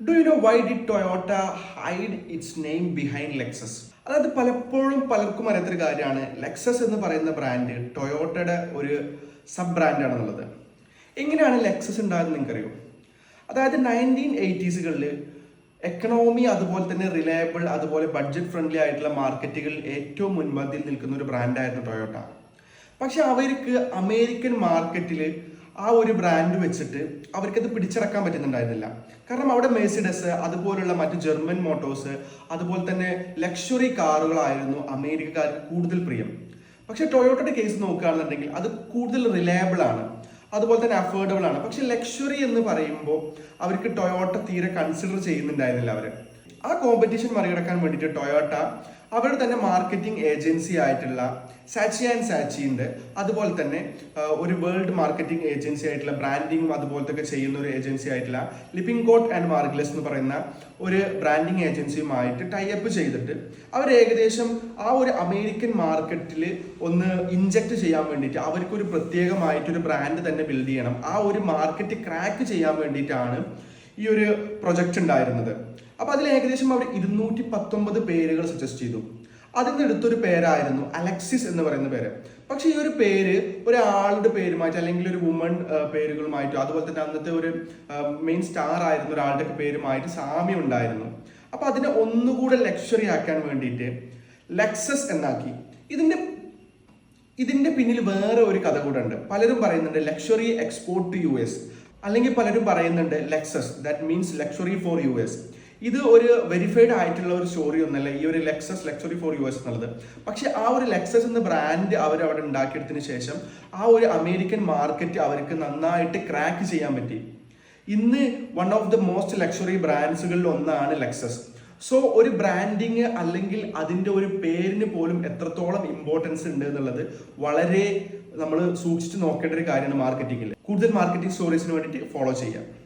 Do you know why did Toyota hide it's name behind Lexus? അതായത് പലപ്പോഴും പലർക്കും അറിയാത്തൊരു കാര്യമാണ് ലെക്സസ് എന്ന് പറയുന്ന ബ്രാൻഡ് ടൊയോട്ടയുടെ ഒരു സബ് ബ്രാൻഡാണെന്നുള്ളത്. എങ്ങനെയാണ് ലെക്സസ് ഉണ്ടാകുന്നത് നിങ്ങൾക്കറിയോ? അതായത് 1980s എക്കണോമി അതുപോലെ തന്നെ റിലയബിൾ അതുപോലെ ബഡ്ജറ്റ് ഫ്രണ്ട്ലി ആയിട്ടുള്ള മാർക്കറ്റുകളിൽ ഏറ്റവും മുൻപന്തിയിൽ നിൽക്കുന്ന ഒരു ബ്രാൻഡായിരുന്നു ടൊയോട്ട. പക്ഷെ അവർക്ക് അമേരിക്കൻ മാർക്കറ്റിൽ ആ ഒരു ബ്രാൻഡ് വെച്ചിട്ട് അവർക്കത് പിടിച്ചടക്കാൻ പറ്റുന്നുണ്ടായിരുന്നില്ല. കാരണം അവിടെ മെഴ്സിഡസ് അതുപോലുള്ള മറ്റ് ജർമ്മൻ മോട്ടോഴ്സ് അതുപോലെ തന്നെ ലക്ഷറി കാറുകളായിരുന്നു അമേരിക്കക്കാർക്ക് കൂടുതൽ പ്രിയം. പക്ഷെ ടൊയോട്ടയുടെ കേസ് നോക്കുകയാണെന്നുണ്ടെങ്കിൽ അത് കൂടുതൽ റിലയബിൾ ആണ്, അതുപോലെ തന്നെ അഫോർഡബിൾ ആണ്. പക്ഷെ ലക്ഷറി എന്ന് പറയുമ്പോൾ അവർക്ക് ടൊയോട്ട തീരെ കൺസിഡർ ചെയ്യുന്നുണ്ടായിരുന്നില്ല. ആ കോമ്പറ്റീഷൻ മറികടക്കാൻ വേണ്ടിയിട്ട് ടൊയോട്ട അവരുടെ തന്നെ മാർക്കറ്റിംഗ് ഏജൻസി ആയിട്ടുള്ള സാച്ചി ആൻഡ് സാച്ചി ഉണ്ട്, അതുപോലെ തന്നെ ഒരു വേൾഡ് മാർക്കറ്റിംഗ് ഏജൻസി ആയിട്ടുള്ള ബ്രാൻഡിങ്ങും അതുപോലത്തെ ചെയ്യുന്ന ഒരു ഏജൻസി ആയിട്ടുള്ള ലിപ്പിംഗ്കോട്ട് ആൻഡ് മാർഗിലസ് എന്ന് പറയുന്ന ഒരു ബ്രാൻഡിങ് ഏജൻസിയുമായിട്ട് ടൈപ്പ് ചെയ്തിട്ട് അവർ ഏകദേശം ആ ഒരു അമേരിക്കൻ മാർക്കറ്റിൽ ഒന്ന് ഇൻജക്ട് ചെയ്യാൻ വേണ്ടിയിട്ട് അവർക്കൊരു പ്രത്യേകമായിട്ടൊരു ബ്രാൻഡ് തന്നെ ബിൽഡ് ചെയ്യണം. ആ ഒരു മാർക്കറ്റ് ക്രാക്ക് ചെയ്യാൻ വേണ്ടിയിട്ടാണ് ഈ ഒരു പ്രൊജക്റ്റ് ഉണ്ടായിരുന്നത്. അപ്പൊ അതിൽ ഏകദേശം അവർ 219 പേരുകൾ സജസ്റ്റ് ചെയ്തു. അതിൽ നിന്ന് എടുത്തൊരു പേരായിരുന്നു അലക്സിസ് എന്ന് പറയുന്ന പേര്. പക്ഷെ ഈ ഒരു പേര് ഒരാളുടെ പേരുമായിട്ട് അല്ലെങ്കിൽ ഒരു വുമൺ പേരുകളുമായിട്ടോ അതുപോലെ തന്നെ അന്നത്തെ ഒരു മെയിൻ സ്റ്റാർ ആയിരുന്ന ഒരാളുടെ പേരുമായിട്ട് സാമ്യം ഉണ്ടായിരുന്നു. അപ്പൊ അതിനെ ഒന്നുകൂടെ ലക്ഷറി ആക്കാൻ വേണ്ടിയിട്ട് ലെക്സസ് എന്നാക്കി. ഇതിന്റെ പിന്നിൽ വേറെ ഒരു കഥ കൂടെ ഉണ്ട്. പലരും പറയുന്നുണ്ട് ലക്ഷറി എക്സ്പോർട്ട് ടു US, അല്ലെങ്കിൽ പലരും പറയുന്നുണ്ട് Lexus that means luxury for US. ഇത് ഒരു വെരിഫൈഡ് ആയിട്ടുള്ള ഒരു സ്റ്റോറി ഒന്നല്ല ഈ ഒരു ലെക്സസ് ലക്ഷറി ഫോർ US എന്നുള്ളത്. പക്ഷെ ആ ഒരു ലെക്സസ് എന്ന ബ്രാൻഡ് അവർ അവിടെ ഉണ്ടാക്കിയെടുത്തതിന് ശേഷം ആ ഒരു അമേരിക്കൻ മാർക്കറ്റ് അവർക്ക് നന്നായിട്ട് ക്രാക്ക് ചെയ്യാൻ പറ്റി. ഇന്ന് one of the most luxury ബ്രാൻഡ്സുകളിൽ ഒന്നാണ് ലെക്സസ്. സോ ഒരു ബ്രാൻഡിങ് അല്ലെങ്കിൽ അതിൻ്റെ ഒരു പേരിന് പോലും എത്രത്തോളം ഇമ്പോർട്ടൻസ് ഉണ്ട് എന്നുള്ളത് വളരെ നമ്മൾ സൂക്ഷിച്ച് നോക്കേണ്ട ഒരു കാര്യമാണ് മാർക്കറ്റിങ്ങിൽ. കൂടുതൽ മാർക്കറ്റിംഗ് സ്റ്റോറീസിന് വേണ്ടിയിട്ട് ഫോളോ ചെയ്യാം.